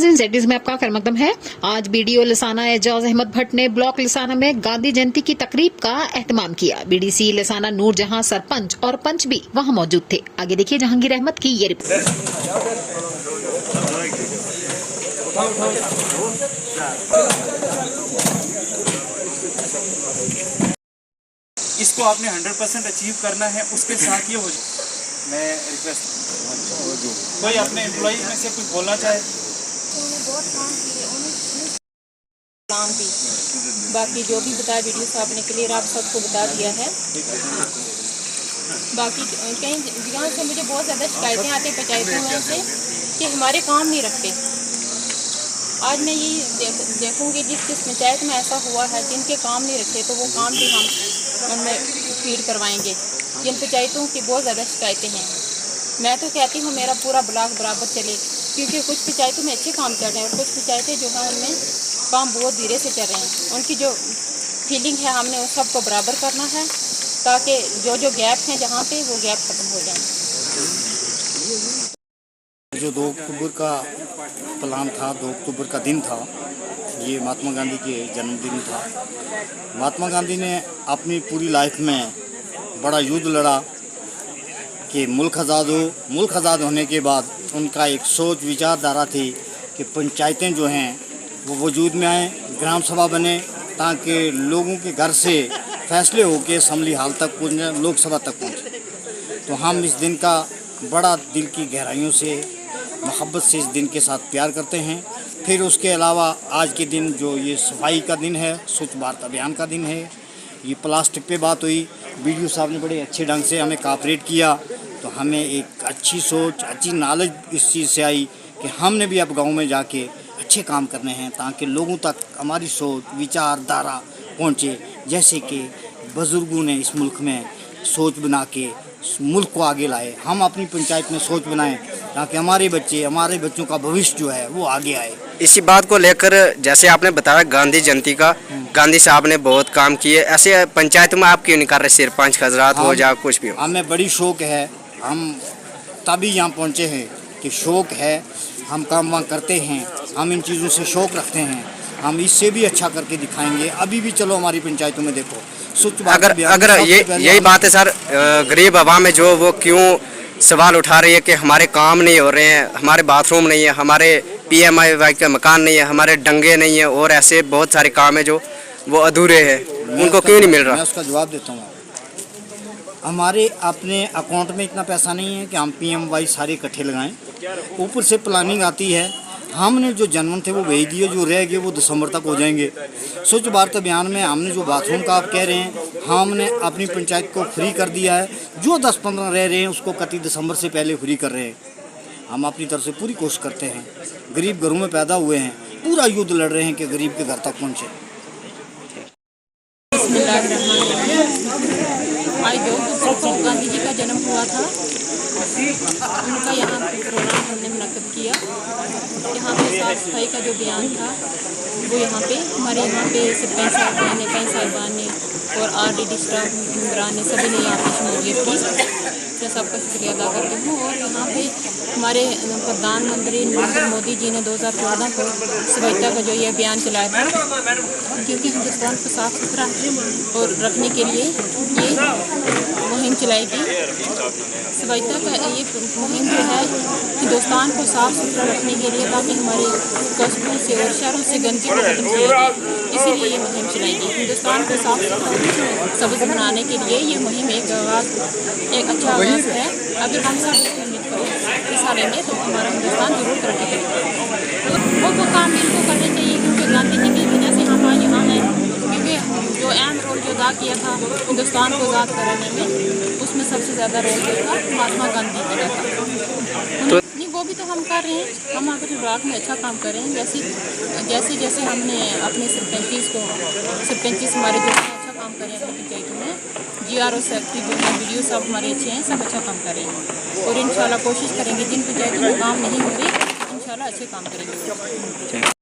नाज़रीन, ज़ेड में आपका खैर मकदम है। आज बीडीओ लसाना एजाज अहमद भट्ट ने ब्लॉक लसाना में गांधी जयंती की तकरीब का एहतमाम किया। बीडीसी लसाना नूर जहां सरपंच और पंच भी वहां मौजूद थे। आगे देखिए जहांगीर अहमद की ये रिपोर्ट। इसको आपने 100% अचीव करना है। उसके साथ ये हो मैं रिक्वेस्ट कोई अपने एम्प्लॉई में से कुछ बोलना चाहे। बहुत काम किए काम भी बाकी जो भी बताया वीडियो साहब ने क्लियर आप सबको बता दिया है। बाकी कई जगह से मुझे बहुत ज़्यादा शिकायतें आती पंचायतों में से कि हमारे काम नहीं रखते। आज मैं यही देखूंगी जिस पंचायत में ऐसा हुआ है जिनके काम नहीं रखे तो वो काम भी हम उनमें फीड करवाएंगे। जिन पंचायतों की बहुत ज़्यादा शिकायतें हैं, मैं तो कहती हूँ मेरा पूरा ब्लॉक बराबर चले, क्योंकि कुछ पंचायतों में अच्छे काम चल रहे हैं और कुछ पंचायतें जो हैं उनमें काम बहुत धीरे से चल रहे हैं। उनकी जो फीलिंग है हमने उस सबको बराबर करना है ताकि जो जो गैप हैं जहाँ पे वो गैप खत्म हो जाए। जो 2 अक्टूबर का प्लान था, 2 अक्टूबर का दिन था, ये महात्मा गांधी के जन्मदिन था। महात्मा गांधी ने अपनी पूरी लाइफ में बड़ा युद्ध लड़ा कि मुल्क आज़ाद हो। मुल्क आज़ाद होने के बाद उनका एक सोच विचारधारा थी कि पंचायतें जो हैं वो वजूद में आएँ, ग्राम सभा बने, ताकि लोगों के घर से फैसले होकर असम्बली हाल तक पहुँचे, लोकसभा तक पहुँचे। तो हम इस दिन का बड़ा दिल की गहराइयों से मोहब्बत से इस दिन के साथ प्यार करते हैं। फिर उसके अलावा आज के दिन जो ये सफाई का दिन है, स्वच्छ भारत अभियान का दिन है, ये प्लास्टिक पे बात हुई। बीडीओ साहब ने बड़े अच्छे ढंग से हमें कोऑपरेट किया, तो हमें एक अच्छी सोच, अच्छी नॉलेज इस चीज़ से आई कि हमने भी अब गांव में जाके अच्छे काम करने हैं ताकि लोगों तक हमारी सोच विचारधारा पहुँचे। जैसे कि बुज़ुर्गों ने इस मुल्क में सोच बना के मुल्क को आगे लाए, हम अपनी पंचायत में सोच बनाएं ताकि हमारे बच्चों का भविष्य जो है वो आगे आए। इसी बात को लेकर जैसे आपने बताया गांधी जयंती का, गांधी साहब ने बहुत काम किए, ऐसे पंचायत में आप क्यों नहीं कर रहे? सरपंच हजरात हो या कुछ भी हो। हमें बड़ी शौक है, हम तभी यहाँ पहुँचे हैं कि शौक है, हम काम वाम करते हैं, हम इन चीज़ों से शौक रखते हैं, हम इससे भी अच्छा करके दिखाएंगे। अभी भी चलो हमारी पंचायतों में देखो अगर यही बात है सर, गरीब आवाम में जो वो क्यों सवाल उठा रही है कि हमारे काम नहीं हो रहे हैं, हमारे बाथरूम नहीं है, हमारे PMI का मकान नहीं है, हमारे डंगे नहीं है और ऐसे बहुत सारे काम है जो वो अधूरे हैं, उनको क्यों नहीं मिल रहा? मैं उसका जवाब देता हूँ। हमारे अपने अकाउंट में इतना पैसा नहीं है कि हम PMY सारे इकट्ठे लगाएं। ऊपर से प्लानिंग आती है, हमने जो जन्म थे वो भेज दिए, जो रह गए वो दिसंबर तक हो जाएंगे। स्वच्छ भारत अभियान में हमने जो बाथरूम का आप कह रहे हैं, हमने अपनी पंचायत को फ्री कर दिया है। जो 10-15 रह रहे हैं उसको 31 दिसंबर से पहले फ्री कर रहे हैं। हम अपनी तरफ से पूरी कोशिश करते हैं। गरीब घरों में पैदा हुए हैं, पूरा युद्ध लड़ रहे हैं कि गरीब के घर तक पहुँचे। आज 2 अक्टूबर को गांधी जी का जन्म हुआ था, उनका यहाँ प्रोग्राम हमने मुनक्किद किया। यहाँ पे साफ सफाई का जो बयान था वो यहाँ पे हमारे यहाँ पे सरपंच साहबान ने, पंच साहबान ने और RDD स्टाफ मेम्बरान ने सभी ने यहाँ पे शमूलियत की। मैं सबका शुक्रिया अदा करती हूँ। और यहाँ पे हमारे प्रधानमंत्री नरेंद्र मोदी जी ने 2014 को स्वच्छता का जो ये अभियान चलाया था, क्योंकि हिंदुस्तान को साफ सुथरा और रखने के लिए ये मुहिम चलाई गई। स्वच्छता का ये मुहिम जो है हिंदुस्तान को साफ सुथरा रखने के लिए, ताकि हमारे कस्बों से और शहरों से गंदगी को खत्म किया जाए, इसीलिए ये मुहिम चलाई गई। हिंदुस्तान को साफ सुथरा सब्ज़ बनाने के लिए ये मुहिम एक अच्छा आगाज़ है। अगर हम सब मिलकर हिस्सा लेंगे तो हमारा हिंदुस्तान जरूर तरक्की करेगा। वो काम इनको करने चाहिए, क्योंकि गांधी जी की वजह से हम आज यहाँ हैं। क्योंकि जो अहम रोल जो अदा किया था हिंदुस्तान को आज़ाद कराने में, उसमें सबसे ज़्यादा रोल जो था महात्मा गांधी जी का था। नहीं, वो भी तो हम कर रहे हैं, हम अपने ब्लॉक में अच्छा काम कर रहे हैं। जैसे हमने अपने सरपंच हमारे जो अच्छा काम कर रहे हैं अपनी पंचायतों में, GRO सेक्रेटरी जो है, BDO साहब हमारे अच्छे हैं, सब अच्छा काम कर रहे हैं। और इंशाल्लाह कोशिश करेंगे जिन पंचायतों में काम नहीं हो रहे इंशाल्लाह अच्छे काम करेंगे।